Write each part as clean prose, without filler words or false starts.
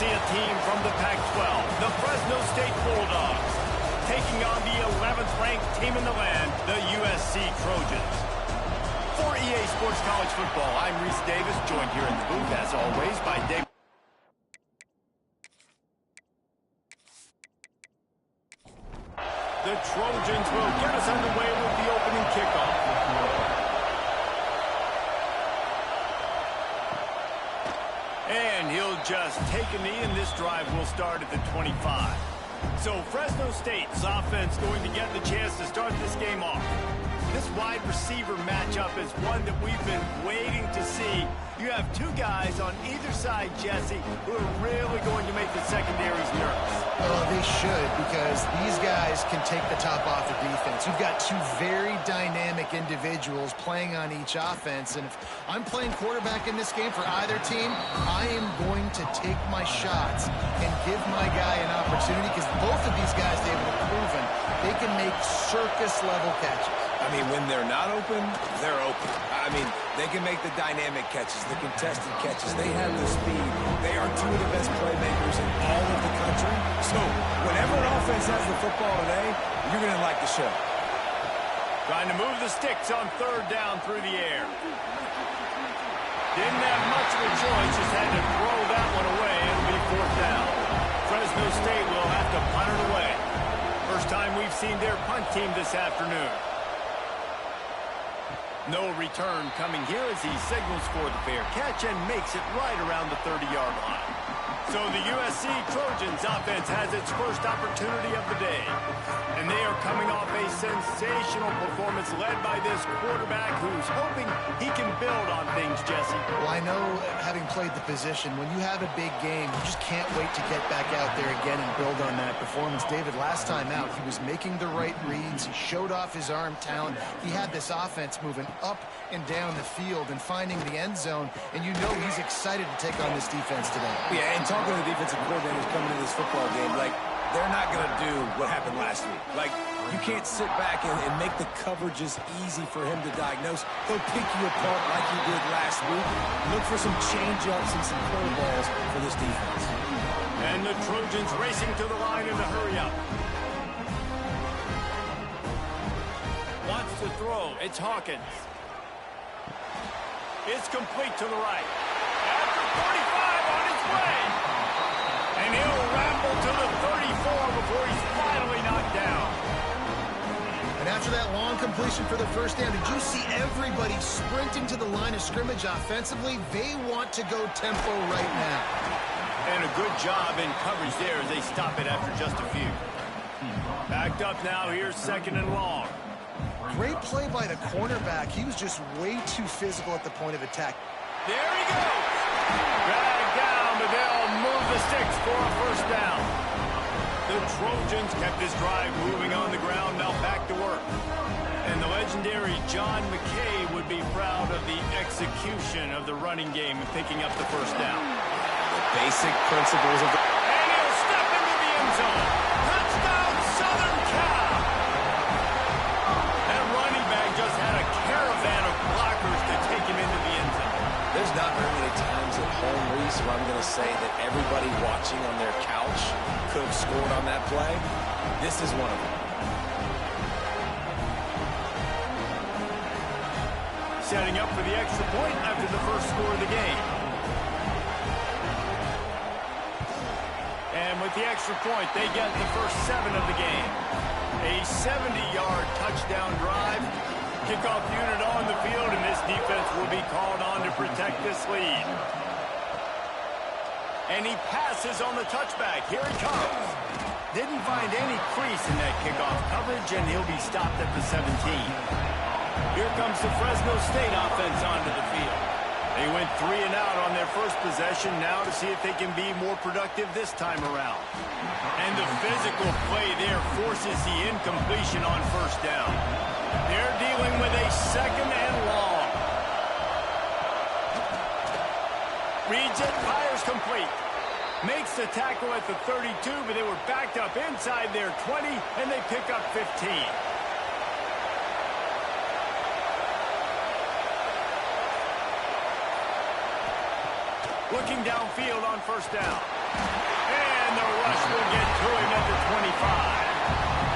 see a team from the Pac-12, the Fresno State Bulldogs, taking on the 11th-ranked team in the land, the USC Trojans. For EA Sports College Football, I'm Reese Davis, joined here in the booth, as always, by Dave. The Trojans will get us underway with the opening kickoff. And he'll just take a knee, and this drive will start at the 25. So Fresno State's offense going to get the chance to start this game off. This wide receiver matchup is one that we've been waiting to see. You have two guys on either side, Jesse, who are really going to make the secondaries nervous. Oh, they should, because these guys can take the top off the defense. You've got two very dynamic individuals playing on each offense, and if I'm playing quarterback in this game for either team, I am going to take my shots and give my guy an opportunity, because both of these guys, they've proven they can make circus-level catches. I mean, when they're not open, they're open. I mean, they can make the dynamic catches, the contested catches. They have the speed. They are two of the best playmakers in all of the country. So, whenever an offense has the football today, you're going to like the show. Trying to move the sticks on third down through the air. Didn't have much of a choice, just had to throw that one away. It'll be fourth down. Fresno State will have to punt it away. First time we've seen their punt team this afternoon. No return coming here as he signals for the fair catch and makes it right around the 30-yard line. So the USC Trojans offense has its first opportunity of the day. And they are coming off a sensational performance led by this quarterback who's hoping he can build on things, Jesse. Well, I know, having played the position, when you have a big game, you just can't wait to get back out there again and build on that performance. David, last time out, he was making the right reads. He showed off his arm talent. He had this offense moving up and down the field and finding the end zone, and you know he's excited to take on this defense today. Yeah, and talking to the defensive coordinators coming into this football game, like, they're not going to do what happened last week. Like, you can't sit back and make the coverages easy for him to diagnose. He'll pick you apart like he did last week. Look for some change-ups and some curveballs for this defense. And the Trojans racing to the line in a hurry-up. Wants to throw. It's Hawkins. It's complete to the right. After 45 on his way. And he'll ramble to the 34 before he's finally knocked down. And after that long completion for the first down, did you see everybody sprinting to the line of scrimmage offensively? They want to go tempo right now. And a good job in coverage there as they stop it after just a few. Backed up now, here's second and long. Great play by the cornerback. He was just way too physical at the point of attack. There he goes. Dragged down, but they'll move the sticks for a first down. The Trojans kept this drive moving on the ground, now back to work. And the legendary John McKay would be proud of the execution of the running game and picking up the first down. The basic principles of the... And he'll step into the end zone. Touchdown, Southern Cal! That running back just had a caravan of blockers to take him into the end zone. There's not very many times at home, Reese, where I'm going to say that everybody watching on their couch could have scored on that play. This is one of them. Setting up for the extra point after the first score of the game. And with the extra point, they get the first 7 of the game. A 70-yard touchdown drive. Kickoff unit on the field, and this defense will be called on to protect this lead. And he passes on the touchback. Here he comes. Didn't find any crease in that kickoff coverage, and he'll be stopped at the 17. Here comes the Fresno State offense onto the field. They went 3 and out on their first possession, now to see if they can be more productive this time around. And the physical play there forces the incompletion on first down. They're dealing with a second and long. Reads it, fires complete. Makes the tackle at the 32, but they were backed up inside their 20, and they pick up 15. Looking downfield on first down. And the rush will get to him at the 25.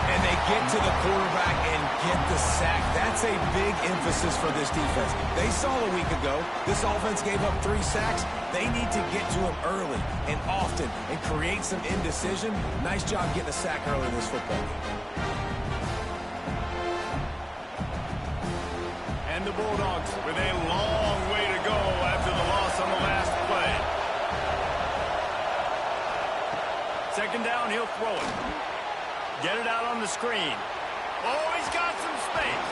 And they get to the quarterback and get the sack. That's a big emphasis for this defense. They saw a week ago this offense gave up 3 sacks. They need to get to him early and often and create some indecision. Nice job getting a sack early in this football game. And the Bulldogs with a long way to go after the loss on the last play. Second down, he'll throw it. Get it out on the screen. Oh, he's got some space.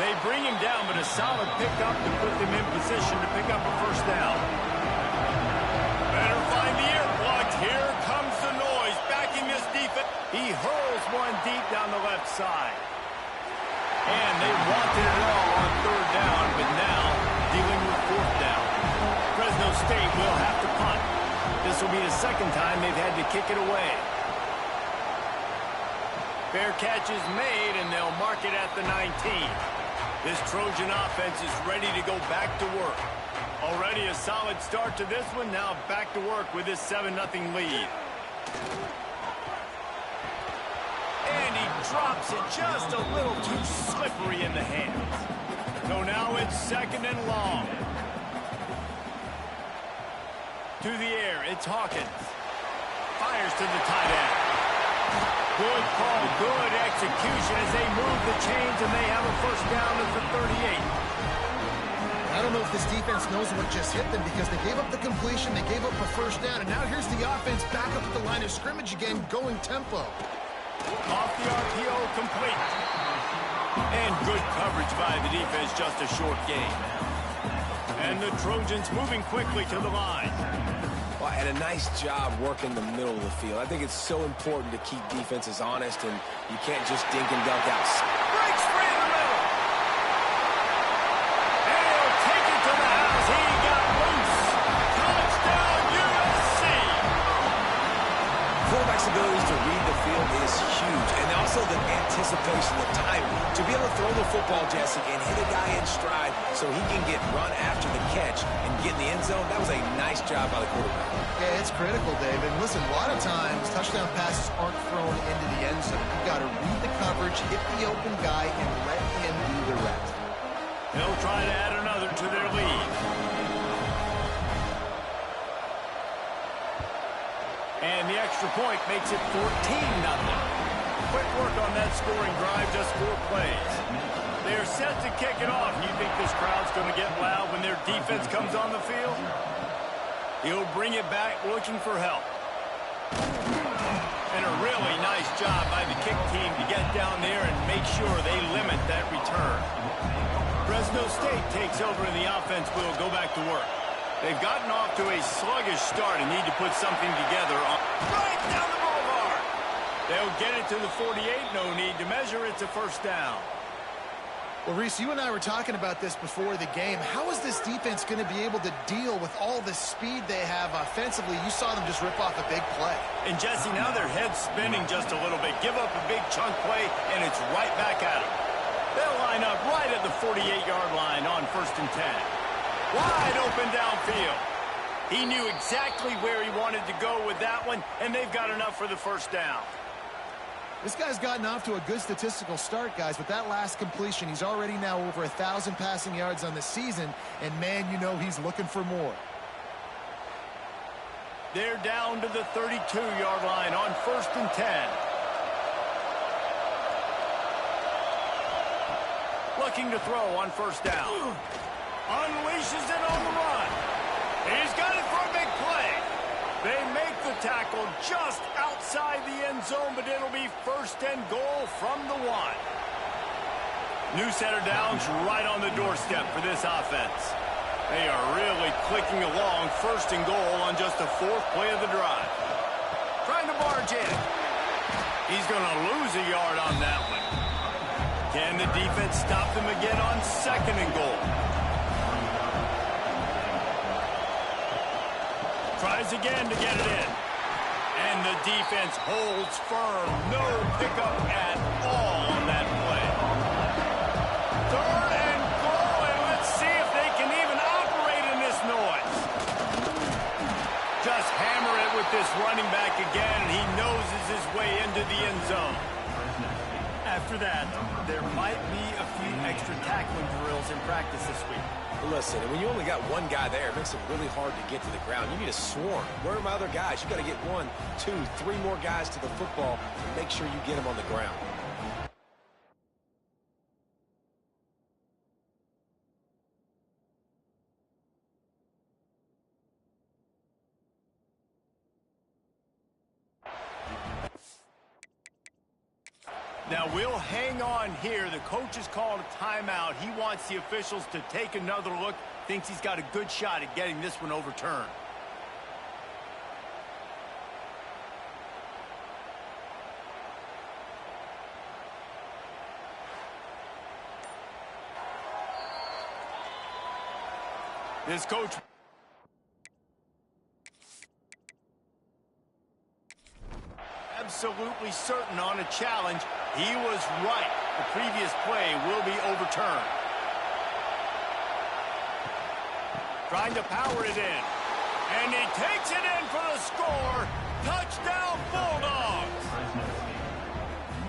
They bring him down, but a solid pickup to put them in position to pick up a first down. Better find the earplugs. Here comes the noise. Backing this defense. He hurls one deep down the left side. And they wanted it all on third down, but now dealing with fourth down. Fresno State will have to punt. This will be the second time they've had to kick it away. Fair catch is made, and they'll mark it at the 19. This Trojan offense is ready to go back to work. Already a solid start to this one. Now back to work with this 7-0 lead. And he drops it just a little too slippery in the hands. So now it's second and long. To the air, it's Hawkins. Fires to the tight end. Good call, good execution as they move the chains, and they have a first down at the 38. I don't know if this defense knows what just hit them because they gave up the completion, they gave up a first down, and now here's the offense back up at the line of scrimmage again, going tempo. Off the RPO, complete. And good coverage by the defense, just a short gain. And the Trojans moving quickly to the line. Well, and a nice job working the middle of the field. I think it's so important to keep defenses honest, and you can't just dink and dunk out. Breaks free in the middle. And he'll take it to the house. He got loose. Touchdown, USC. Quarterback's abilities to read the field is huge, and also the anticipation, the time to be able to throw the football, Jesse, and hit a guy in stride so he can get run after the catch and get in the end zone. That was a nice job by the quarterback. Yeah, it's critical, Dave. And listen, a lot of times touchdown passes aren't thrown into the end zone. You've got to read the coverage, hit the open guy, and let him do the rest. They'll try to add another to their lead. And the extra point makes it 14-0. Quick work on that scoring drive, just 4 plays. They're set to kick it off. You think this crowd's going to get loud when their defense comes on the field? He'll bring it back looking for help. And a really nice job by the kick team to get down there and make sure they limit that return. Fresno State takes over and the offense will go back to work. They've gotten off to a sluggish start and need to put something together on right down the boulevard. They'll get it to the 48. No need to measure. It's a first down. Well, Reese, you and I were talking about this before the game. How is this defense going to be able to deal with all the speed they have offensively? You saw them just rip off a big play. And, Jesse, now their head's spinning just a little bit. Give up a big chunk play, and it's right back at them. They'll line up right at the 48-yard line on 1st and 10. Wide open downfield. He knew exactly where he wanted to go with that one, and they've got enough for the first down. This guy's gotten off to a good statistical start, guys, but that last completion, he's already now over 1,000 passing yards on the season, and, man, you know he's looking for more. They're down to the 32-yard line on 1st and 10. Looking to throw on first down. Unleashes it on the run. He's got it for a big play. They make the tackle just outside the end zone, but it'll be 1st and goal from the 1. New set of downs right on the doorstep for this offense. They are really clicking along 1st and goal on just the 4th play of the drive. Trying to barge in. He's going to lose a yard on that one. Can the defense stop them again on 2nd and goal? Tries again to get it in. And the defense holds firm. No pickup at all on that play. 3rd and goal, and let's see if they can even operate in this noise. Just hammer it with this there might be a few extra tackling drills in practice this week. Listen, when you only got one guy there, it makes it really hard to get to the ground. You need a swarm. Where are my other guys? You got to get 1, 2, 3 more guys to the football and make sure you get them on the ground. Now, we'll hang on here. The coach has called a timeout. He wants the officials to take another look. Thinks he's got a good shot at getting this one overturned. This coach... absolutely certain on a challenge. He was right. The previous play will be overturned. Trying to power it in. And he takes it in for the score. Touchdown, Bulldogs.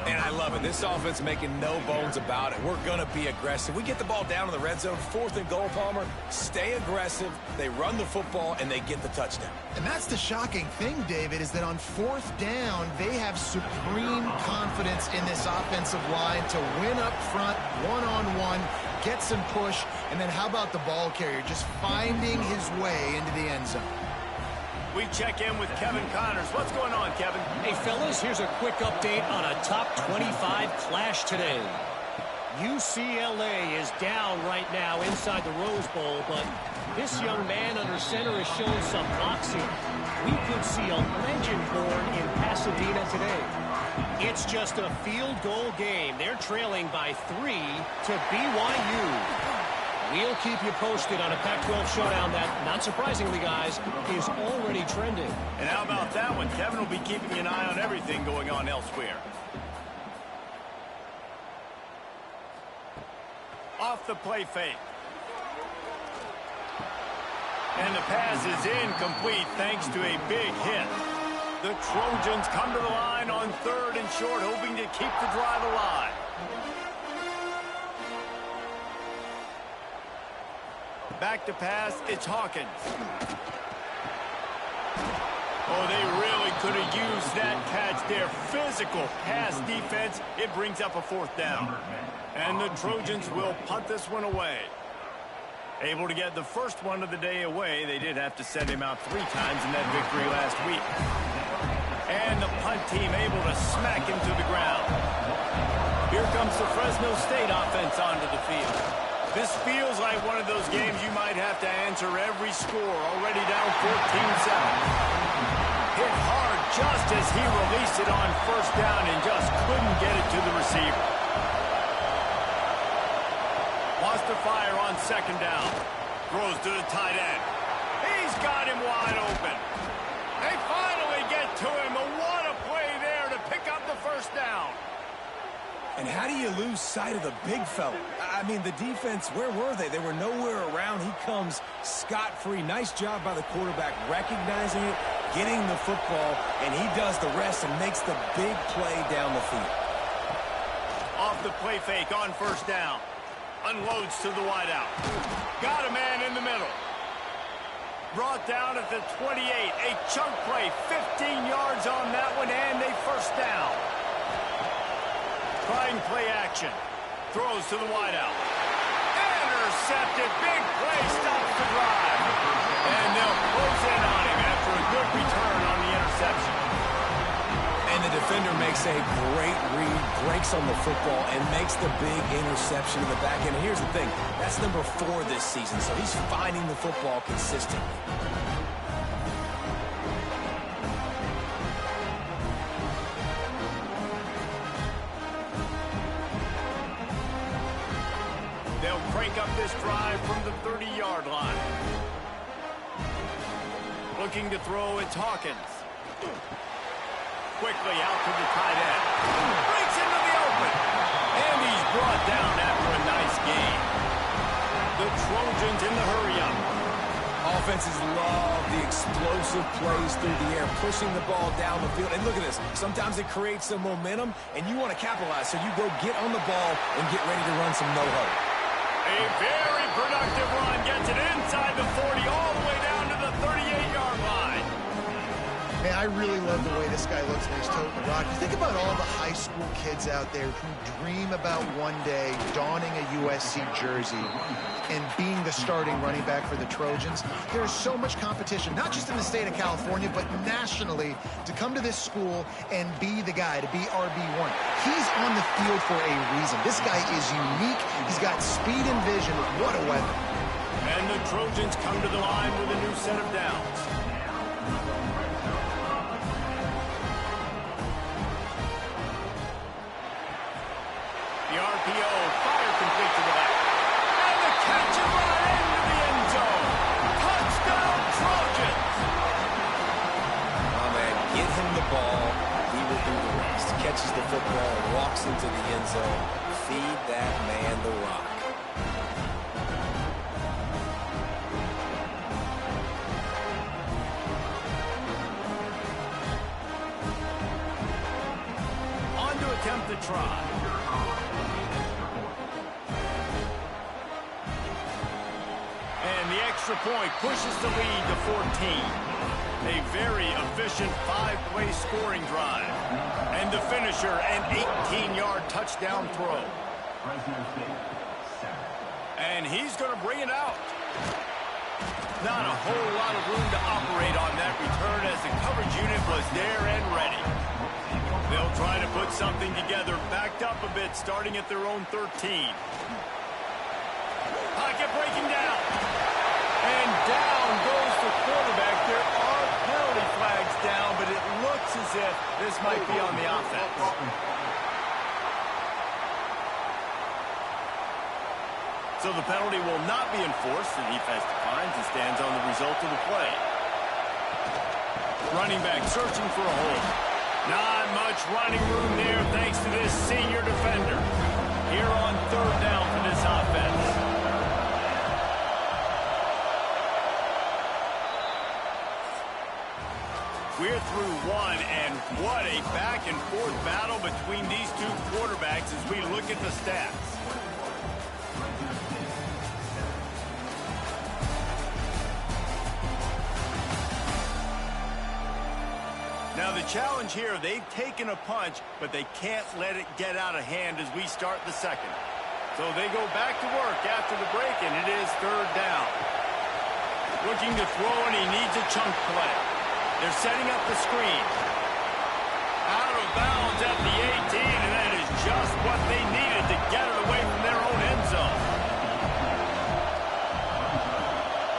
And I love it. This offense making no bones about it. We're going to be aggressive. We get the ball down in the red zone, 4th and goal, Palmer. Stay aggressive. They run the football, and they get the touchdown. And that's the shocking thing, David, is that on 4th down, they have supreme confidence in this offensive line to win up front, one-on-one, get some push, and then how about the ball carrier just finding his way into the end zone? We check in with Kevin Connors. What's going on, Kevin? Hey, fellas, here's a quick update on a top 25 clash today. UCLA is down right now inside the Rose Bowl, but this young man under center has shown some moxie. We could see a legend born in Pasadena today. It's just a field goal game. They're trailing by 3 to BYU. We'll keep you posted on a Pac-12 showdown that, not surprisingly, guys, is already trending. And how about that one? Kevin will be keeping an eye on everything going on elsewhere. Off the play fake. And the pass is incomplete thanks to a big hit. The Trojans come to the line on 3rd and short, hoping to keep the drive alive. Back to pass, it's Hawkins. Oh, they really could have used that catch there. Physical pass defense. It brings up a 4th down. And the Trojans will punt this one away. Able to get the first one of the day away. They did have to send him out 3 times in that victory last week. And the punt team able to smack him to the ground. Here comes the Fresno State offense onto the field. This feels like one of those games you might have to answer every score. Already down 14-7. Hit hard just as he released it on 1st down and just couldn't get it to the receiver. Wants to fire on 2nd down. Throws to the tight end. He's got him wide open. They finally get to him. What a play there to pick up the 1st down. And how do you lose sight of the big fella? I mean, the defense, where were they? They were nowhere around. He comes scot-free. Nice job by the quarterback recognizing it, getting the football, and he does the rest and makes the big play down the field. Off the play fake on 1st down. Unloads to the wideout. Got a man in the middle. Brought down at the 28. A chunk play, 15 yards on that one, and a 1st down. Trying play action. Throws to the wideout. Intercepted. Big play. Stops the drive. And they'll close in on him after a good return on the interception. And the defender makes a great read, breaks on the football, and makes the big interception in the back end. And here's the thing. That's number 4 this season, so he's finding the football consistently. They'll crank up this drive from the 30-yard line. Looking to throw, it's Hawkins. Quickly out to the tight end. Breaks into the open. And he's brought down after a nice gain. The Trojans in the hurry-up. Offenses love the explosive plays through the air, pushing the ball down the field. And look at this. Sometimes it creates some momentum, and you want to capitalize. So you go get on the ball and get ready to run some no-huddle. A very productive run gets it inside the 40, all the way down to the 38-yard line. Man, I really love the way this guy looks when he's toting the rock. You think about all the high school kids out there who dream about one day donning a USC jersey and being the starting running back for the Trojans. There's so much competition, not just in the state of California, but nationally, to come to this school and be the guy, to be RB1. He's on the field for a reason. This guy is unique. He's got speed and vision. What a weapon. And the Trojans come to the line with a new set of downs. The RPO, fire complete to the left. And the catch is right into the end zone. Touchdown, Trojans! Oh, man, get him the ball. He will do the rest. Catches the football, walks into the end zone. Feed that man the rock. On to attempt the try. And the extra point pushes the lead to 14. A very efficient five-play scoring drive. And the finisher, an 18-yard touchdown throw. And he's going to bring it out. Not a whole lot of room to operate on that return as the coverage unit was there and ready. They'll try to put something together, backed up a bit, starting at their own 13. Pocket breaking down. And down goes the quarterback. There are penalty flags down, but it looks as if this might be on the offense. So the penalty will not be enforced. The defense declines and stands on the result of the play. Running back searching for a hole. Not much running room there thanks to this senior defender. Here on third down for this offense. We're through one, and what a back-and-forth battle between these two quarterbacks as we look at the stats. Now the challenge here, they've taken a punch, but they can't let it get out of hand as we start the second. So they go back to work after the break, and it is third down. Looking to throw, and he needs a chunk play. They're setting up the screen. Out of bounds at the 18, and that is just what they needed to get it away from their own end zone.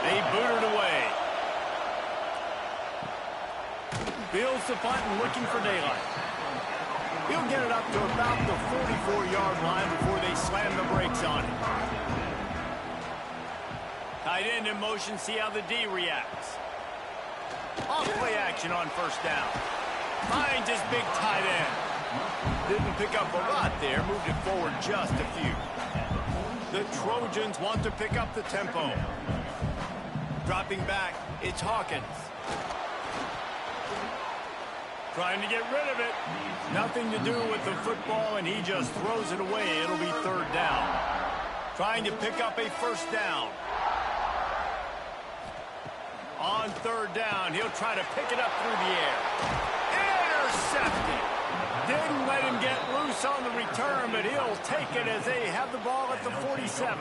They boot it away. Fields the punt and looking for daylight. He'll get it up to about the 44-yard line before they slam the brakes on it. Tight end in motion, see how the D reacts. Off-play action on first down. Finds his big tight end. Didn't pick up a lot there, moved it forward just a few. The Trojans want to pick up the tempo. Dropping back, it's Hawkins. Trying to get rid of it. Nothing to do with the football, and he just throws it away. It'll be third down. Trying to pick up a first down. On third down, he'll try to pick it up through the air. Intercepted. Didn't let him get loose on the return, but he'll take it as they have the ball at the 47.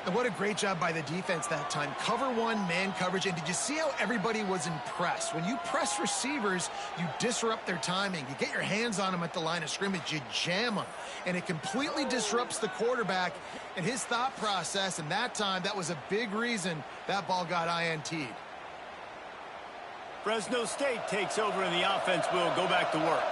And what a great job by the defense that time. Cover one, man coverage. And did you see how everybody was impressed? When you press receivers, you disrupt their timing. You get your hands on them at the line of scrimmage. You jam them. And it completely disrupts the quarterback and his thought process. And that time, that was a big reason that ball got INT'd. Fresno State takes over and the offense will go back to work.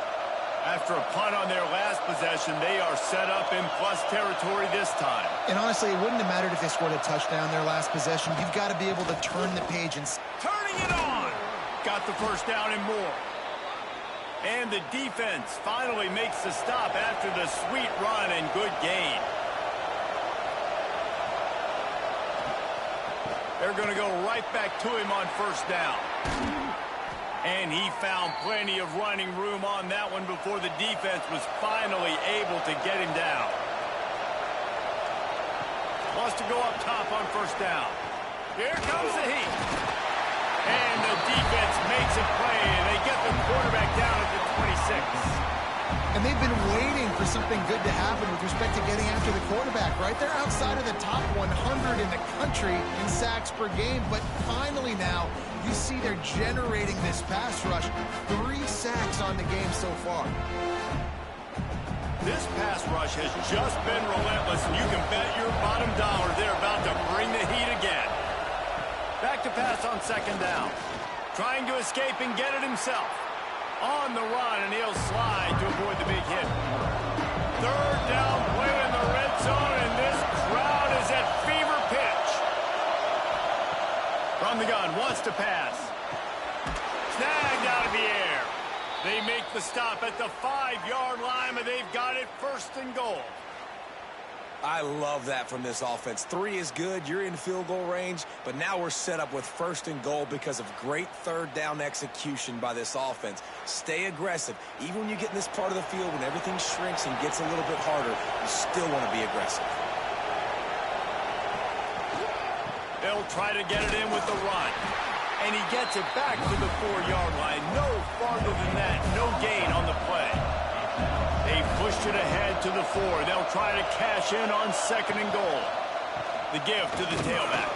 After a punt on their last possession, they are set up in plus territory this time. And honestly, it wouldn't have mattered if they scored a touchdown their last possession. You've got to be able to turn the page and... Turning it on! Got the first down and more. And the defense finally makes the stop after the sweet run and good gain. They're going to go right back to him on first down. And he found plenty of running room on that one before the defense was finally able to get him down. Wants to go up top on first down. Here comes the heat. And the defense makes a play, and they get the quarterback down at the 26. And they've been waiting for something good to happen with respect to getting after the quarterback, right? They're outside of the top 100 in the country in sacks per game, but finally now you see they're generating this pass rush. 3 sacks on the game so far. This pass rush has just been relentless, and you can bet your bottom dollar they're about to bring the heat again. Back to pass on second down. Trying to escape and get it himself. On the run, and he'll slide to avoid the big hit. Third down play in the red zone, and this crowd is at fever pitch. From the gun, wants to pass. Snagged out of the air. They make the stop at the 5-yard line, but they've got it first and goal. I love that from this offense. 3 is good. You're in field goal range, but now we're set up with first and goal because of great third down execution by this offense. Stay aggressive. Even when you get in this part of the field, when everything shrinks and gets a little bit harder, you still want to be aggressive. They'll try to get it in with the run. And he gets it back to the 4-yard line. No farther than that. No gain on the play. They pushed it ahead to the 4. They'll try to cash in on second and goal. The give to the tailback.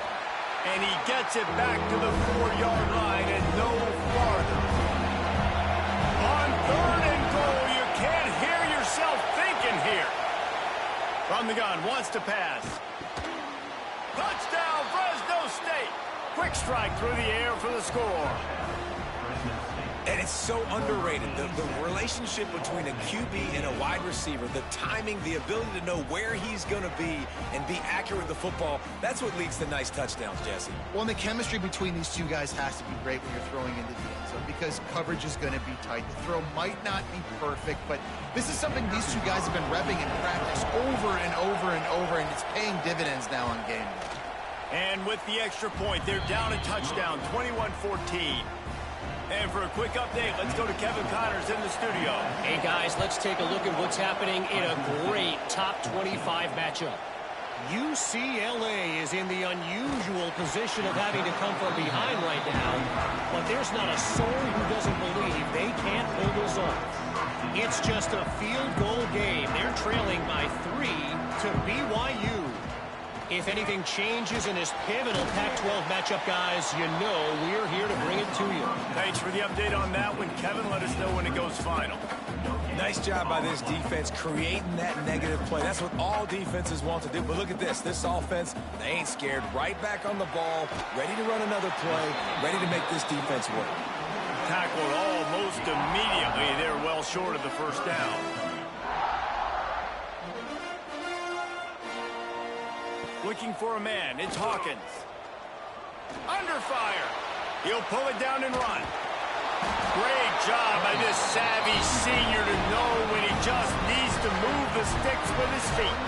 And he gets it back to the 4-yard line and no farther. On third and goal, you can't hear yourself thinking here. From the gun, wants to pass. Touchdown, Fresno State. Quick strike through the air for the score. And it's so underrated. The relationship between a QB and a wide receiver, the timing, the ability to know where he's going to be and be accurate with the football, that's what leads to nice touchdowns, Jesse. Well, and the chemistry between these two guys has to be great when you're throwing into the end zone because coverage is going to be tight. The throw might not be perfect, but this is something these two guys have been repping in practice over and over and over, and it's paying dividends now on game day. And with the extra point, they're down a touchdown, 21-14. And for a quick update, let's go to Kevin Connors in the studio. Hey, guys, let's take a look at what's happening in a great top 25 matchup. UCLA is in the unusual position of having to come from behind right now, but there's not a soul who doesn't believe they can't pull this off. It's just a field goal game. They're trailing by 3 to BYU. If anything changes in this pivotal Pac-12 matchup, guys, you know we're here to bring it to you. Thanks for the update on that one, Kevin. Let us know when it goes final. Nice job by this defense creating that negative play. That's what all defenses want to do. But look at this. This offense, they ain't scared. Right back on the ball, ready to run another play, ready to make this defense work. Tackled almost immediately. They're well short of the first down. Looking for a man. It's Hawkins. Under fire. He'll pull it down and run. Great job by this savvy senior to know when he just needs to move the sticks with his feet.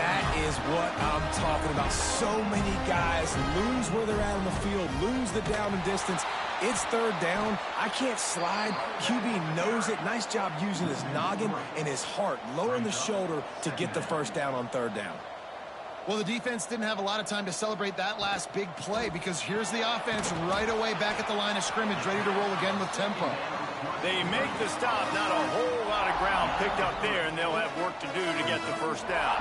That is what I'm talking about. So many guys lose where they're at on the field, lose the down and distance. It's third down. I can't slide. QB knows it. Nice job using his noggin and his heart, lowering the shoulder to get the first down on third down. Well, the defense didn't have a lot of time to celebrate that last big play because here's the offense right away back at the line of scrimmage, ready to roll again with tempo. They make the stop, not a whole lot of ground picked up there, and they'll have work to do to get the first down.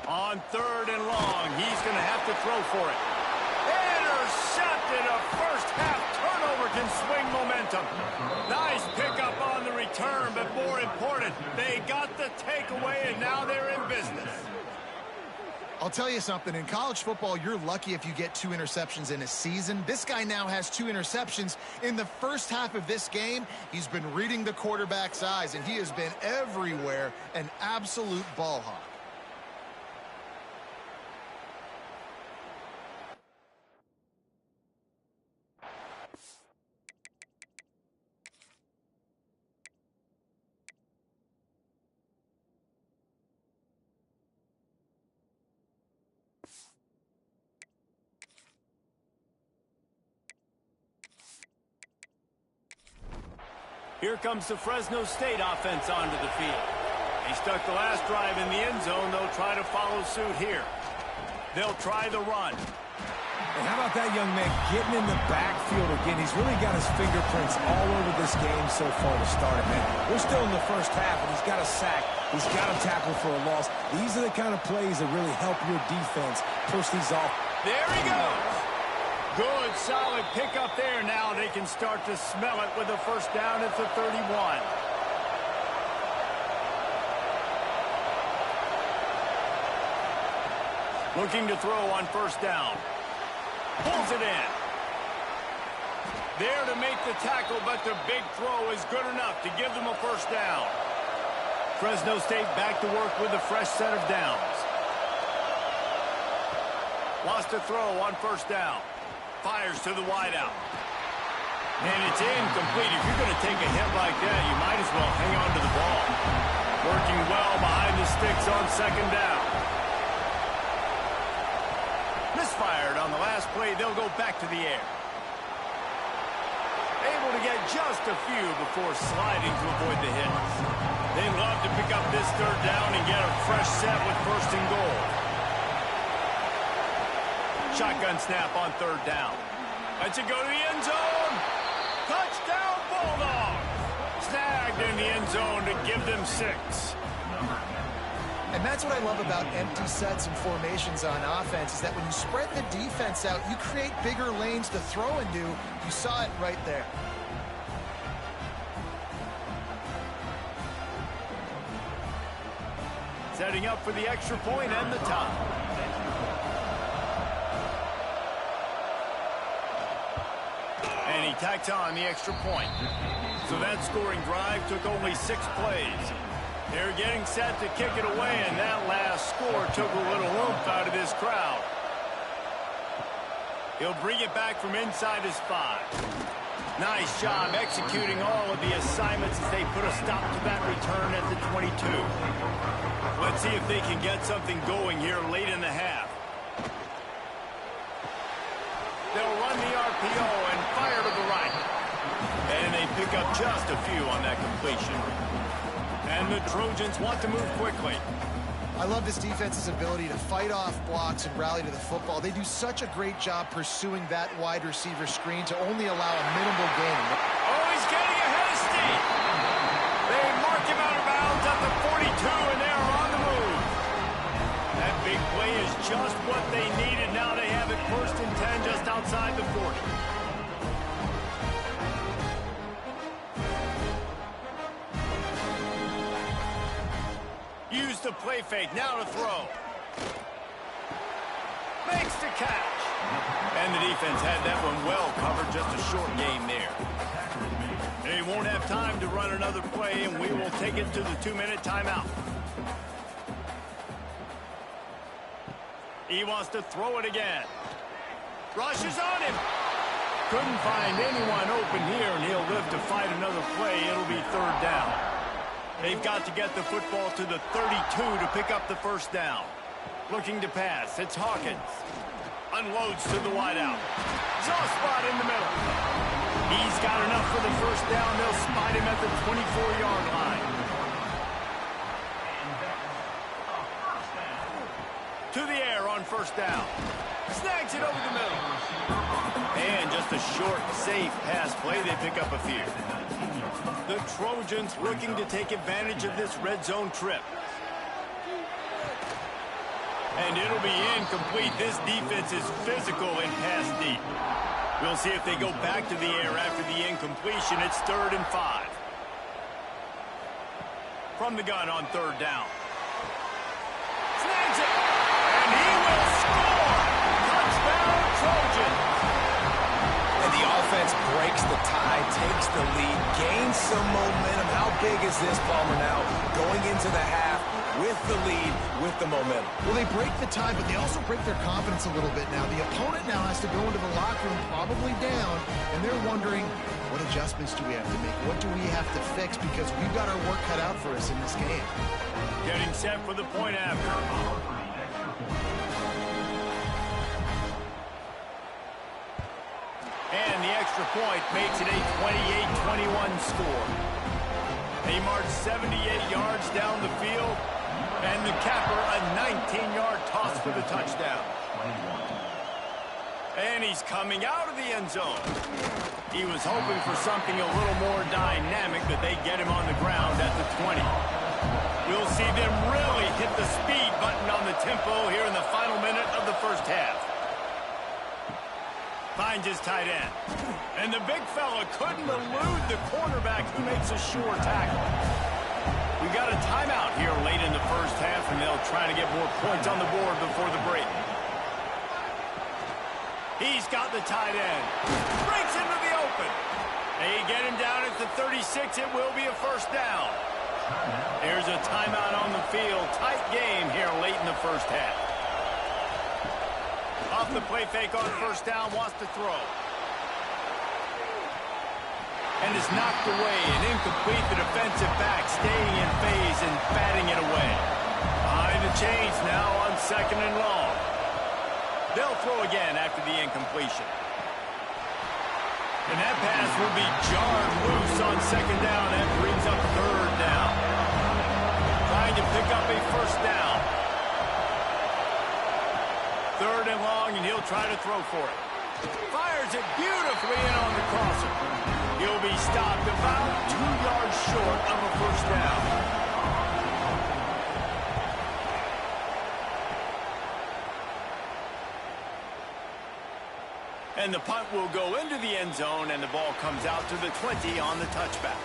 On third and long, he's going to have to throw for it. Intercepted. A first half turnover can swing momentum. Nice pickup on the return, but more important, they got the takeaway, and now they're in business. I'll tell you something. In college football, you're lucky if you get 2 interceptions in a season. This guy now has 2 interceptions. In the first half of this game, he's been reading the quarterback's eyes, and he has been everywhere, an absolute ball hawk. Here comes the Fresno State offense onto the field. He stuck the last drive in the end zone. They'll try to follow suit here. They'll try the run. And how about that young man getting in the backfield again? He's really got his fingerprints all over this game so far to start it, man. We're still in the first half, and he's got a sack. He's got a tackle for a loss. These are the kind of plays that really help your defense push these off. There he goes. Good, solid pickup there. Now they can start to smell it with a first down at the 31. Looking to throw on first down. Pulls it in. There to make the tackle, but the big throw is good enough to give them a first down. Fresno State back to work with a fresh set of downs. Lost a throw on first down. Fires to the wideout. And it's incomplete. If you're going to take a hit like that, you might as well hang on to the ball. Working well behind the sticks on second down. Misfired on the last play. They'll go back to the air. Able to get just a few before sliding to avoid the hits. They love to pick up this third down and get a fresh set with first and goal. Shotgun snap on third down. Lets it go to the end zone. Touchdown, Bulldogs. Snagged in the end zone to give them 6. And that's what I love about empty sets and formations on offense, is that when you spread the defense out, you create bigger lanes to throw into. You saw it right there. Setting up for the extra point and the tie. And he tacked on the extra point. So that scoring drive took only 6 plays. They're getting set to kick it away, and that last score took a little oomph out of this crowd. He'll bring it back from inside his 5. Nice job executing all of the assignments as they put a stop to that return at the 22. Let's see if they can get something going here late in the half. They'll run the RPO and fire to the right. And they pick up just a few on that completion. And the Trojans want to move quickly. I love this defense's ability to fight off blocks and rally to the football. They do such a great job pursuing that wide receiver screen to only allow a minimal gain. Oh, he's getting ahead of steam. They mark him out of bounds at the 42, and they're on the move. That big play is just what they needed. Now they have it 1st and 10 just outside the 40. Use the play fake, now to throw. Makes the catch. And the defense had that one well covered, just a short game there. They won't have time to run another play, and we will take it to the 2-minute timeout. He wants to throw it again. Rushes on him. Couldn't find anyone open here, and he'll live to fight another play. It'll be 3rd down. They've got to get the football to the 32 to pick up the first down. Looking to pass. It's Hawkins. Unloads to the wideout. Soft spot in the middle. He's got enough for the first down. They'll spot him at the 24-yard line. To the air on first down. Snags it over the middle. And just a short, safe pass play. They pick up a few. The Trojans looking to take advantage of this red zone trip. And it'll be incomplete. This defense is physical and pass deep. We'll see if they go back to the air after the incompletion. It's 3rd and 5. From the gun on 3rd down. Snags it. And he will score. Touchdown, Trojans. And the offense breaks the tie, takes the lead, gains some momentum. How big is this, Palmer, now? Going into the half with the lead, with the momentum. Well, they break the tie, but they also break their confidence a little bit now. The opponent now has to go into the locker room probably down, and they're wondering, what adjustments do we have to make? What do we have to fix? Because we've got our work cut out for us in this game. Getting set for the point after. And the extra point makes it a 28-21 score. He marched 78 yards down the field, and the capper a 19-yard toss for the touchdown. And he's coming out of the end zone. He was hoping for something a little more dynamic, that they get him on the ground at the 20. We'll see them really hit the speed button on the tempo here in the final minute of the first half. Finds his tight end. And the big fella couldn't elude the cornerback, who makes a sure tackle. We got a timeout here late in the first half, and they'll try to get more points on the board before the break. He's got the tight end. Breaks into the open. They get him down at the 36. It will be a first down. There's a timeout on the field. Tight game here late in the first half. Off the play fake on first down, wants to throw. And is knocked away and incomplete. The defensive back staying in phase and batting it away. Behind the chains now on 2nd and long. They'll throw again after the incompletion. And that pass will be jarred loose on 2nd down. That brings up 3rd down. Trying to pick up a first down. 3rd and long, and he'll try to throw for it. Fires it beautifully in on the crosser. He'll be stopped about 2 yards short of a first down. And the punt will go into the end zone, and the ball comes out to the 20 on the touchback.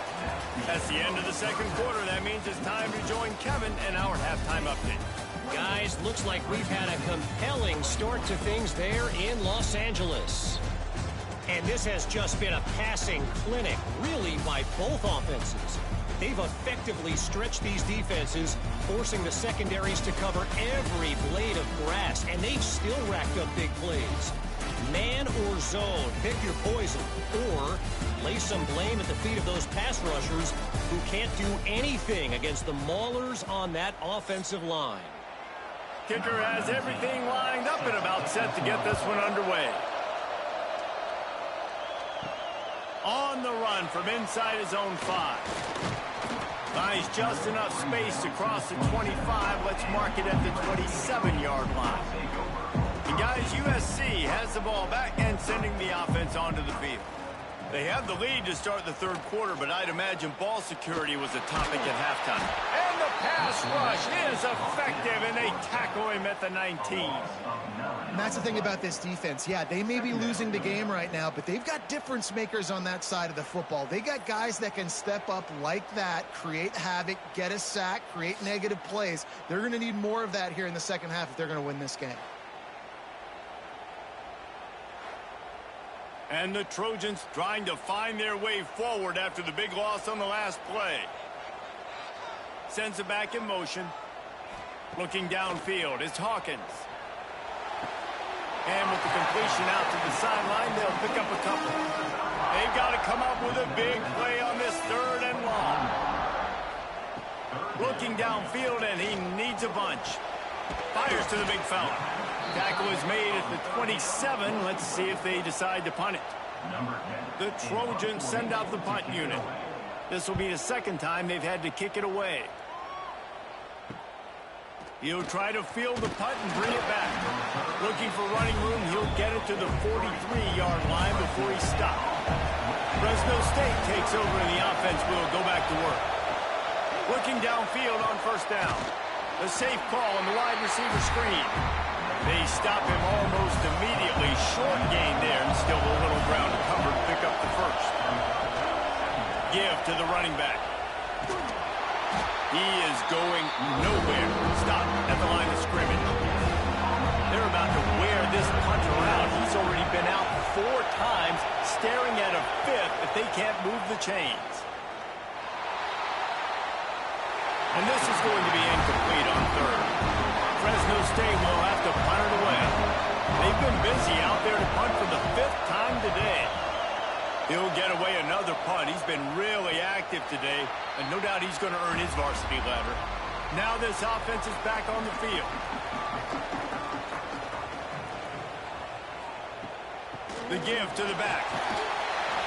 That's the end of the second quarter. That means it's time to join Kevin in our halftime update. Guys, looks like we've had a compelling start to things there in Los Angeles. And this has just been a passing clinic, really, by both offenses. They've effectively stretched these defenses, forcing the secondaries to cover every blade of grass, and they've still racked up big plays. Man or zone, pick your poison, or lay some blame at the feet of those pass rushers who can't do anything against the maulers on that offensive line. Kicker has everything lined up and about set to get this one underway. On the run from inside his own 5. Finds just enough space to cross the 25. Let's mark it at the 27-yard line. And guys, USC has the ball back and sending the offense onto the field. They have the lead to start the third quarter, but I'd imagine ball security was a topic at halftime. And the pass rush is effective, and they tackle him at the 19. And that's the thing about this defense. Yeah, they may be losing the game right now, but they've got difference makers on that side of the football. They got guys that can step up like that, create havoc, get a sack, create negative plays. They're going to need more of that here in the second half if they're going to win this game. And the Trojans trying to find their way forward after the big loss on the last play. Sends it back in motion. Looking downfield, it's Hawkins. And with the completion out to the sideline, they'll pick up a couple. They've got to come up with a big play on this 3rd and long. Looking downfield, and he needs a bunch. Fires to the big fella. Tackle is made at the 27. Let's see if they decide to punt it. The Trojans send out the punt unit. This will be the second time they've had to kick it away. He'll try to field the punt and bring it back. Looking for running room, he'll get it to the 43-yard line before he's stopped. Fresno State takes over and the offense will go back to work. Looking downfield on first down. A safe call on the wide receiver screen. They stop him almost immediately. Short gain there, and still a little ground to cover to pick up the first. Give to the running back. He is going nowhere. Stop at the line of scrimmage. They're about to wear this punter out. He's already been out 4 times, staring at a 5th if they can't move the chains. And this is going to be incomplete on 3rd. Fresno State will have to punt it away. They've been busy out there to punt for the 5th time today. He'll get away another punt. He's been really active today, and no doubt he's going to earn his varsity ladder. Now this offense is back on the field. The give to the back.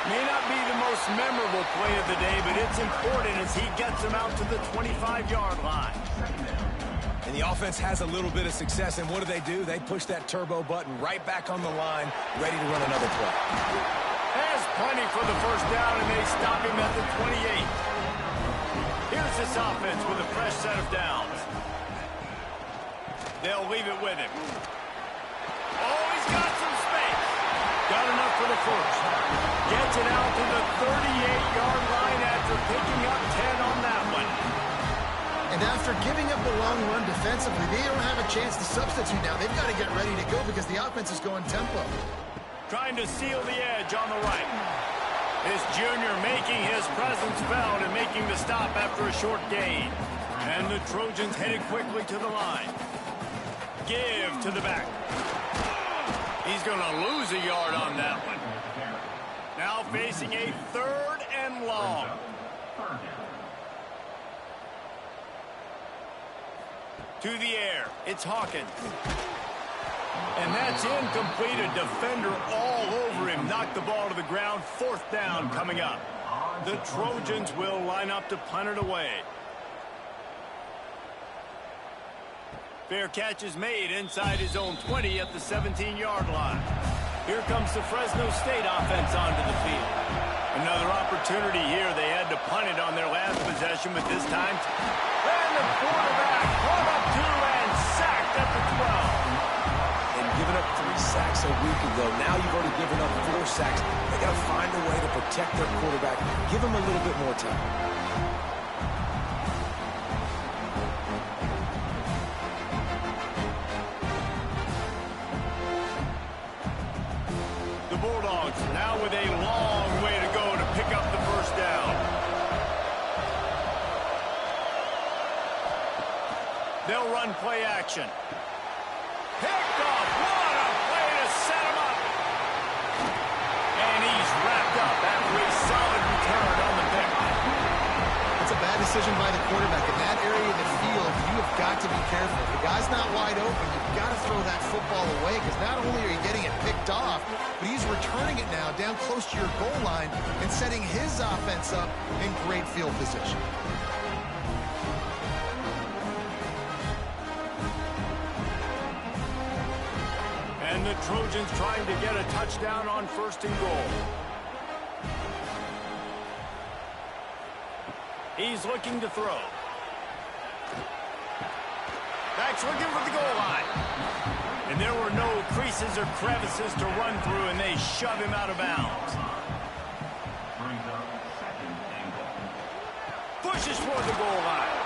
May not be the most memorable play of the day, but it's important as he gets him out to the 25-yard line. And the offense has a little bit of success, and what do? They push that turbo button right back on the line, ready to run another play. Has plenty for the first down, and they stop him at the 28. Here's this offense with a fresh set of downs. They'll leave it with him. Oh, he's got some space. Got enough for the first. Gets it out to the 38-yard line after picking up 10 on that one. And after giving up a long run defensively, they don't have a chance to substitute now. They've got to get ready to go because the offense is going tempo. Trying to seal the edge on the right. This junior making his presence felt and making the stop after a short gain. And the Trojans headed quickly to the line. Give to the back. He's going to lose a yard on that one. Now facing a 3rd and long. To the air. It's Hawkins. And that's incomplete. A defender all over him. Knocked the ball to the ground. 4th down coming up. The Trojans will line up to punt it away. Fair catch is made inside his own 20 at the 17-yard line. Here comes the Fresno State offense onto the field. Another opportunity here. They had to punt it on their last possession, but this time, and the quarterback caught up to and sacked at the 12. And giving up 3 sacks a week ago. Now you've already given up 4 sacks. They got to find a way to protect their quarterback. Give him a little bit more time. The Bulldogs now with a long way to go to pick up the first down. They'll run play action. Picked off. What a play to set him up. And he's wrapped up after a solid return on the pick. It's a bad decision by the quarterback. In that area of the field, you have got to be careful. If the guy's not wide open, you've got to throw that football away because not only are you getting it picked off, but he's returning it now down close to your goal line and setting his offense up in great field position. And the Trojans trying to get a touchdown on 1st and goal. He's looking to throw. Back's looking for the goal line. And there were no creases or crevices to run through, and they shove him out of bounds. Pushes for the goal line.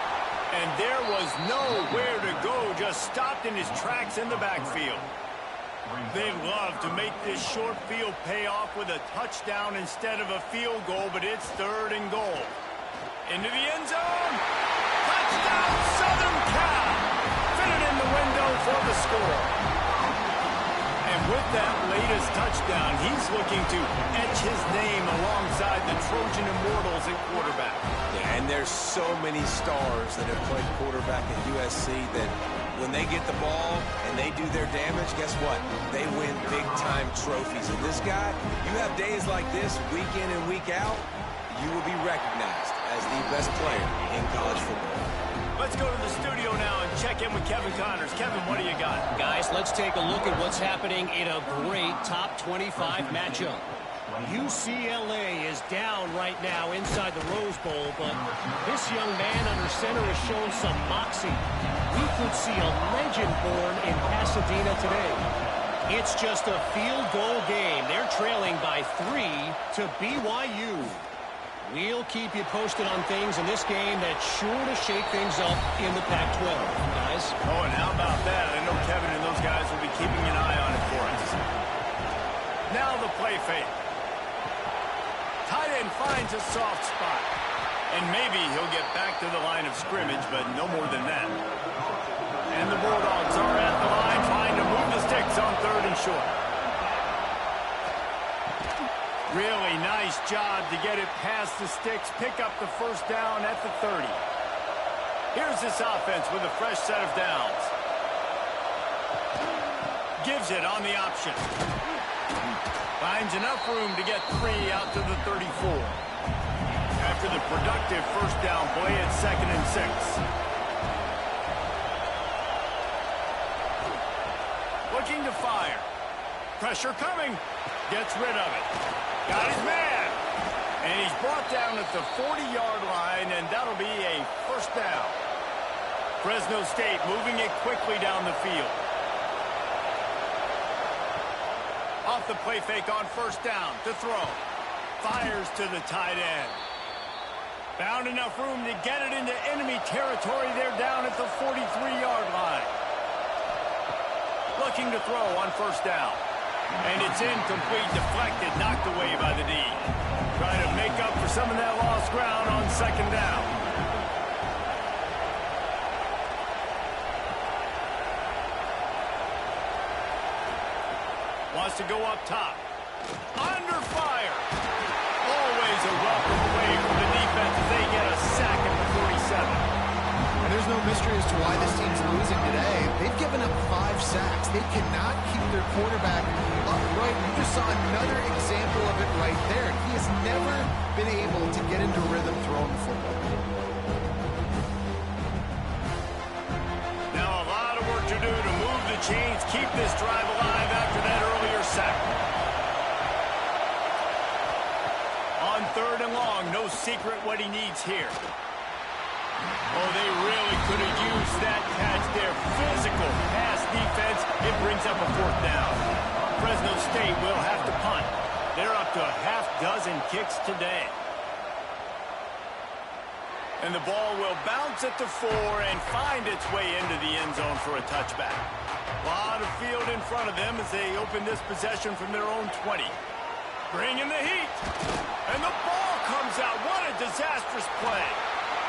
And there was nowhere to go, just stopped in his tracks in the backfield. They love to make this short field pay off with a touchdown instead of a field goal, but it's 3rd and goal. Into the end zone. Touchdown, Southern Cal. Fitted in the window for the score. And with that latest touchdown, he's looking to etch his name alongside the Trojan Immortals at quarterback. Yeah, and there's so many stars that have played quarterback at USC that when they get the ball and they do their damage, guess what? They win big-time trophies. And this guy, you have days like this, week in and week out, you will be recognized as the best player in college football. Let's go to the studio now and check in with Kevin Connors. Kevin, what do you got? Guys, let's take a look at what's happening in a great top 25 matchup. UCLA is down right now inside the Rose Bowl, but this young man under center has shown some moxie. We could see a legend born in Pasadena today. It's just a field goal game. They're trailing by 3 to BYU. We'll keep you posted on things in this game that's sure to shake things up in the Pac-12, guys. Oh, and how about that? I know Kevin and those guys will be keeping an eye on it for us. Now the play fake. Tight end finds a soft spot. And maybe he'll get back to the line of scrimmage, but no more than that. And the Bulldogs are at the line trying to move the sticks on 3rd and short. Really nice job to get it past the sticks, pick up the first down at the 30. Here's this offense with a fresh set of downs. Gives it on the option. Finds enough room to get 3 out to the 34. After the productive first down play, it's 2nd and 6. Looking to fire. Pressure coming. Gets rid of it. Got his man. And he's brought down at the 40-yard line, and that'll be a first down. Fresno State moving it quickly down the field. Off the play fake on first down to throw. Fires to the tight end. Found enough room to get it into enemy territory. They're down at the 43-yard line. Looking to throw on first down. And it's incomplete, deflected, knocked away by the D. Trying to make up for some of that lost ground on second down. Wants to go up top. Under fire. Always a welcome play from the defense as they get a sack at the 47. And there's no mystery as to why this team's losing today. They've given up 5 sacks. They cannot keep their quarterback upright. You just saw another example of it right there. He has never been able to get into rhythm throwing the football. Now a lot of work to do to move the chains, keep this drive alive after that earlier sack. On 3rd and long, no secret what he needs here. Oh, they really could have used that catch there. Physical pass defense. It brings up a 4th down. Fresno State will have to punt. They're up to a half-dozen kicks today. And the ball will bounce at the 4 and find its way into the end zone for a touchback. A lot of field in front of them as they open this possession from their own 20. Bring in the heat. And the ball comes out. What a disastrous play.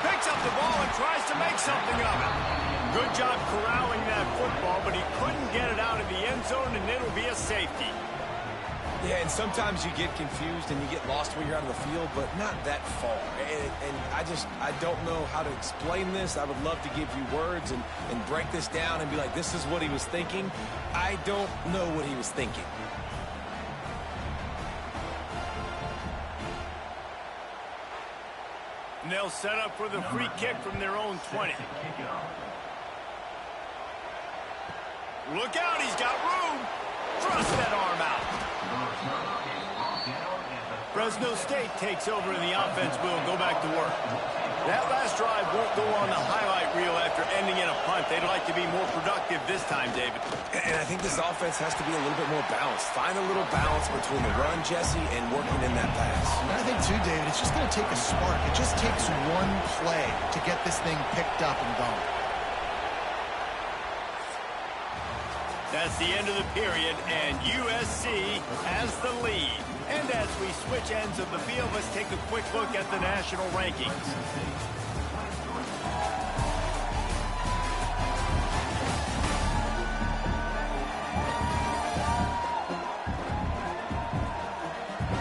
Picks up the ball and tries to make something of it. Good job corralling that football, but he couldn't get it out of the end zone, and it'll be a safety. Yeah, and sometimes you get confused and you get lost when you're out of the field, but not that far. And I don't know how to explain this. I would love to give you words and break this down and be like, this is what he was thinking. I don't know what he was thinking. And they'll set up for the free kick from their own 20. Look out, he's got room. Thrust that arm out. Fresno State takes over and the offense will go back to work. That last drive won't go on the highlight reel after ending in a punt. They'd like to be more productive this time, David. And I think this offense has to be a little bit more balanced. Find a little balance between the run, Jesse, and working in that pass. And I think, too, David, it's just going to take a spark. It just takes one play to get this thing picked up and going. That's the end of the period, and USC has the lead. And as we switch ends of the field, let's take a quick look at the national rankings.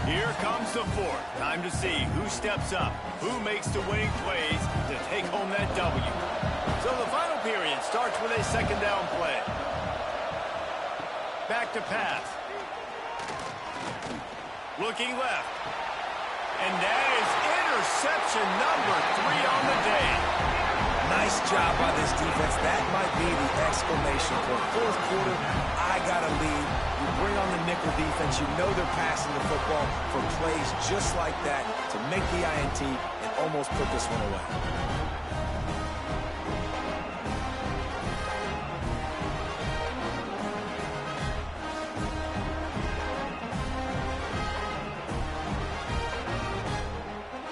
Here comes the 4th. Time to see who steps up, who makes the winning plays to take home that W. So the final period starts with a 2nd down play. Back to pass. Looking left. And that is interception number 3 on the day. Nice job by this defense. That might be the exclamation point. 4th quarter, I got a lead. You bring on the nickel defense. You know they're passing the football for plays just like that to make the INT and almost put this one away.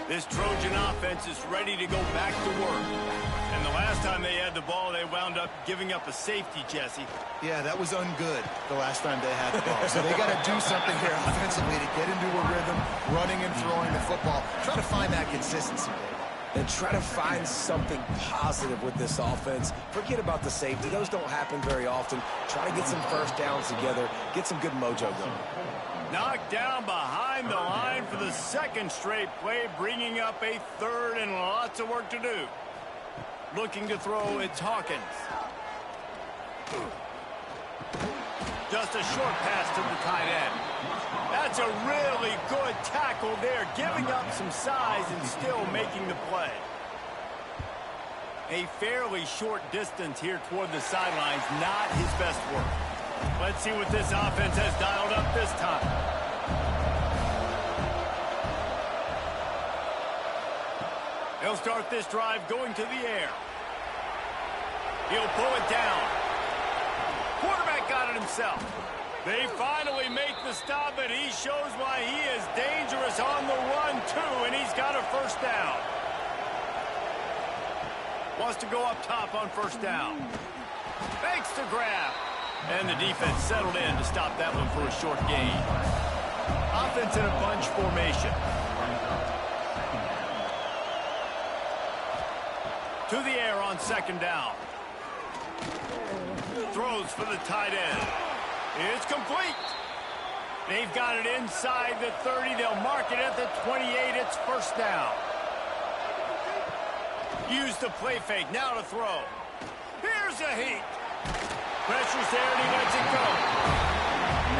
This Trojan offense is ready to go back to work. And the last time they had the ball, they wound up giving up a safety, Jesse. Yeah, that was ungood the last time they had the ball. So they got to do something here offensively to get into a rhythm, running and throwing the football. Try to find that consistency, Dave. And try to find something positive with this offense. Forget about the safety. Those don't happen very often. Try to get some first downs together. Get some good mojo going. Knocked down behind the line for the 2nd straight play, bringing up a 3rd and lots of work to do. Looking to throw, it's Hawkins. Just a short pass to the tight end. That's That's a really good tackle there, giving up some size and still making the play. A fairly short distance here toward the sidelines, not his best work. Let's see what this offense has dialed up this time. They'll start this drive going to the air. He'll pull it down. Quarterback got it himself. They finally make the stop, but he shows why he is dangerous on the run, too, and he's got a first down. Wants to go up top on first down. Fakes to grab. And the defense settled in to stop that one for a short gain. Offense in a bunch formation. To the air on second down. Throws for the tight end. It's complete. They've got it inside the 30. They'll mark it at the 28. It's first down. Use the play fake. Now to throw. Here's a heat. Pressure's there and he lets it go.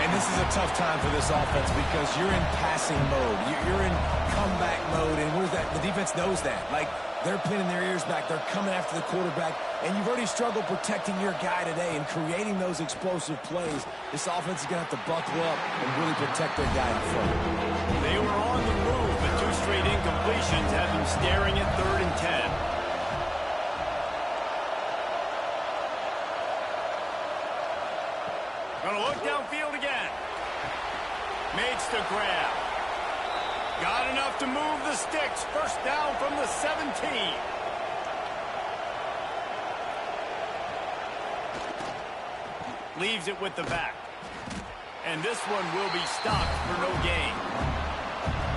And this is a tough time for this offense because you're in passing mode. You're in comeback mode. And what is that? The defense knows that. Like, they're pinning their ears back. They're coming after the quarterback. And you've already struggled protecting your guy today and creating those explosive plays. This offense is going to have to buckle up and really protect their guy in front. They were on the move, but two straight incompletions have them staring at 3rd and 10. Gonna look downfield again. Makes the grab. Got enough to move the sticks. First down from the 17. Leaves it with the back. And this one will be stopped for no gain.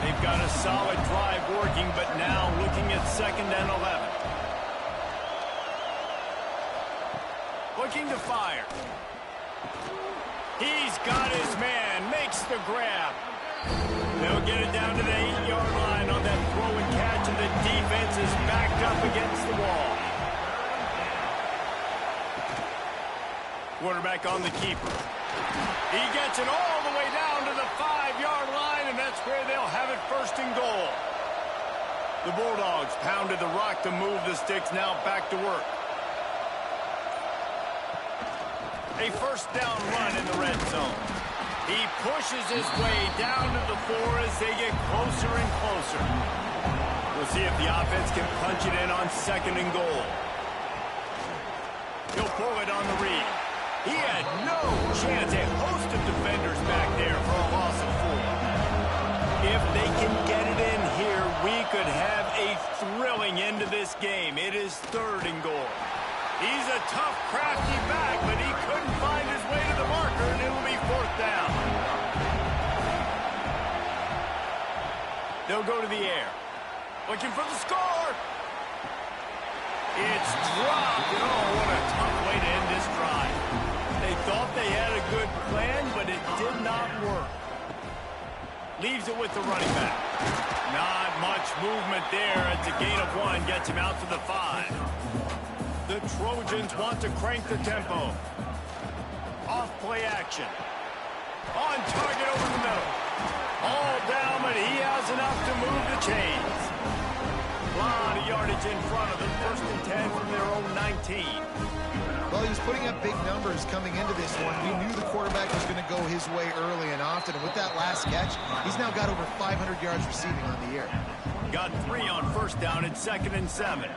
They've got a solid drive working, but now looking at 2nd and 11. Looking to fire. He's got his man. Makes the grab. They'll get it down to the 8-yard line on that throw and catch, and the defense is backed up against the wall. Quarterback on the keeper. He gets it all the way down to the 5-yard line, and that's where they'll have it 1st and goal. The Bulldogs pounded the rock to move the sticks, now back to work. A first down run in the red zone. He pushes his way down to the 4 as they get closer and closer. We'll see if the offense can punch it in on 2nd and goal. He'll pull it on the read. He had no chance. A host of defenders back there for a loss of 4. If they can get it in here, we could have a thrilling end to this game. It is 3rd and goal. He's a tough, crafty back, but he couldn't find his way to the marker, and it'll be 4th down. They'll go to the air. Looking for the score. It's dropped. Oh, what a tough way to end this drive. They thought they had a good plan, but it did not work. Leaves it with the running back. Not much movement there. It's a gain of 1. Gets him out to the 5. The Trojans want to crank the tempo. Off play action. On target over the middle. All down, but he has enough to move the chains. A lot of yardage in front of them. 1st and 10 from their own 19. Well, he's putting up big numbers coming into this one. We knew the quarterback was going to go his way early and often. And with that last catch, he's now got over 500 yards receiving on the year. Got 3 on first down at 2nd and 7.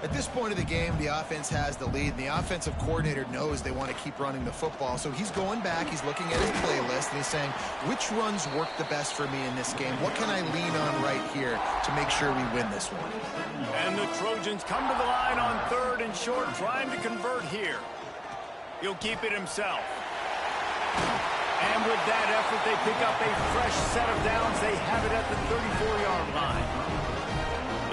At this point of the game, the offense has the lead, and the offensive coordinator knows they want to keep running the football. So he's going back, he's looking at his playlist, and he's saying, which runs work the best for me in this game? What can I lean on right here to make sure we win this one? And the Trojans come to the line on 3rd and short, trying to convert here. He'll keep it himself. And with that effort, they pick up a fresh set of downs. They have it at the 34-yard line.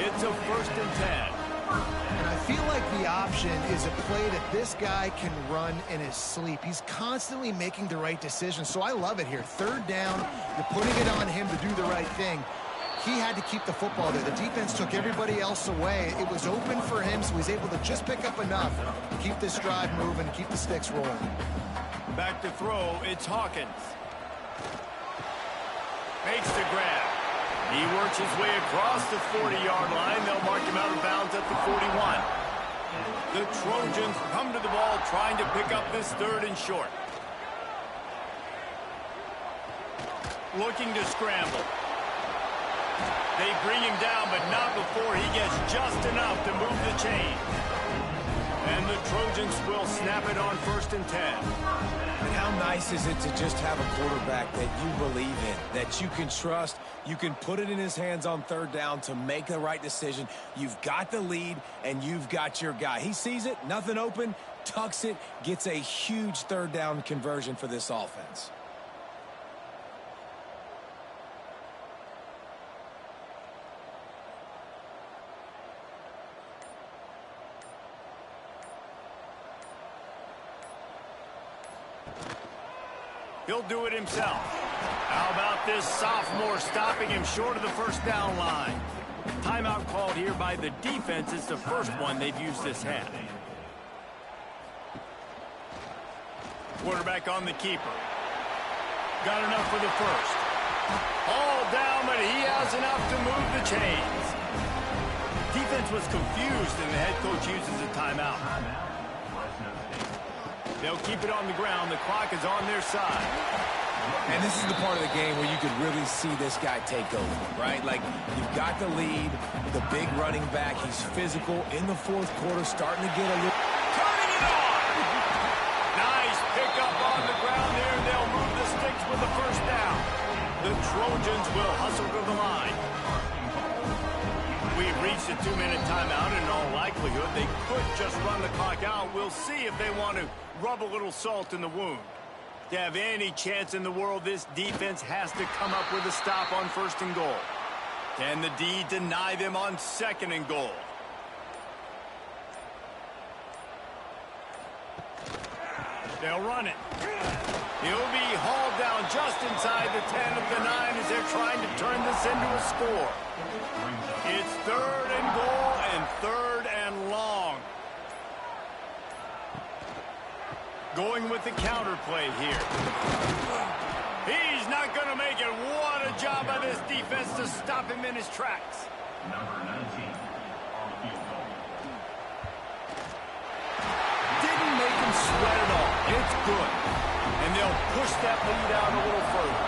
It's a 1st and 10. And I feel like the option is a play that this guy can run in his sleep. He's constantly making the right decision, so I love it here. 3rd down, you're putting it on him to do the right thing. He had to keep the football there. The defense took everybody else away. It was open for him, so he's able to just pick up enough to keep this drive moving, keep the sticks rolling. Back to throw, it's Hawkins. Makes the grab. He works his way across the 40-yard line. They'll mark him out of bounds at the 41. The Trojans come to the ball trying to pick up this 3rd and short. Looking to scramble. They bring him down, but not before he gets just enough to move the chain. And the Trojans will snap it on 1st and 10. And how nice is it to just have a quarterback that you believe in, that you can trust, you can put it in his hands on 3rd down to make the right decision. You've got the lead, and you've got your guy. He sees it, nothing open, tucks it, gets a huge 3rd down conversion for this offense. He'll do it himself. How about this sophomore stopping him short of the 1st down line? Timeout called here by the defense. It's the first one they've used this half. Quarterback on the keeper. Got enough for the 1st. All down, but he has enough to move the chains. Defense was confused, and the head coach uses a timeout. They'll keep it on the ground. The clock is on their side. And this is the part of the game where you could really see this guy take over, right? Like, you've got the lead, the big running back. He's physical in the 4th quarter, starting to get a little... Turning it on! Nice pickup on the ground there. They'll move the sticks with the 1st down. The Trojans will hustle to the line. We've reached a 2-minute timeout, and in all likelihood, they could just run the clock out. We'll see if they want to rub a little salt in the wound. To have any chance in the world, this defense has to come up with a stop on 1st and goal. Can the D deny them on 2nd and goal? They'll run it. He'll be hauled down just inside the 10 of the 9 as they're trying to turn this into a score. It's 3rd and goal and 3rd and long. Going with the counter play here. He's not going to make it. What a job by this defense to stop him in his tracks. Number 19 on the field goal. Didn't make him sweat at all. It's good. And they'll push that lead out a little further.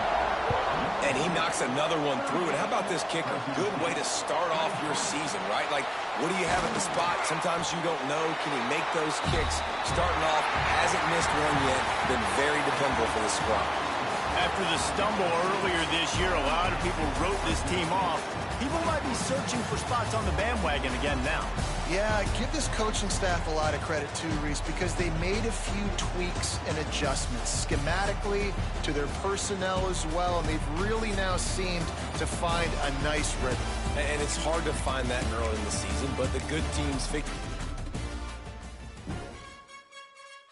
And he knocks another one through. And how about this kicker? Good way to start off your season, right? Like, what do you have at the spot? Sometimes you don't know. Can he make those kicks? Starting off, hasn't missed one yet. Been very dependable for the squad. After the stumble earlier this year, a lot of people wrote this team off. People might be searching for spots on the bandwagon again now. Yeah, give this coaching staff a lot of credit too, Reese, because they made a few tweaks and adjustments schematically to their personnel as well, and they've really now seemed to find a nice rhythm. And it's hard to find that early in the season, but the good teams figure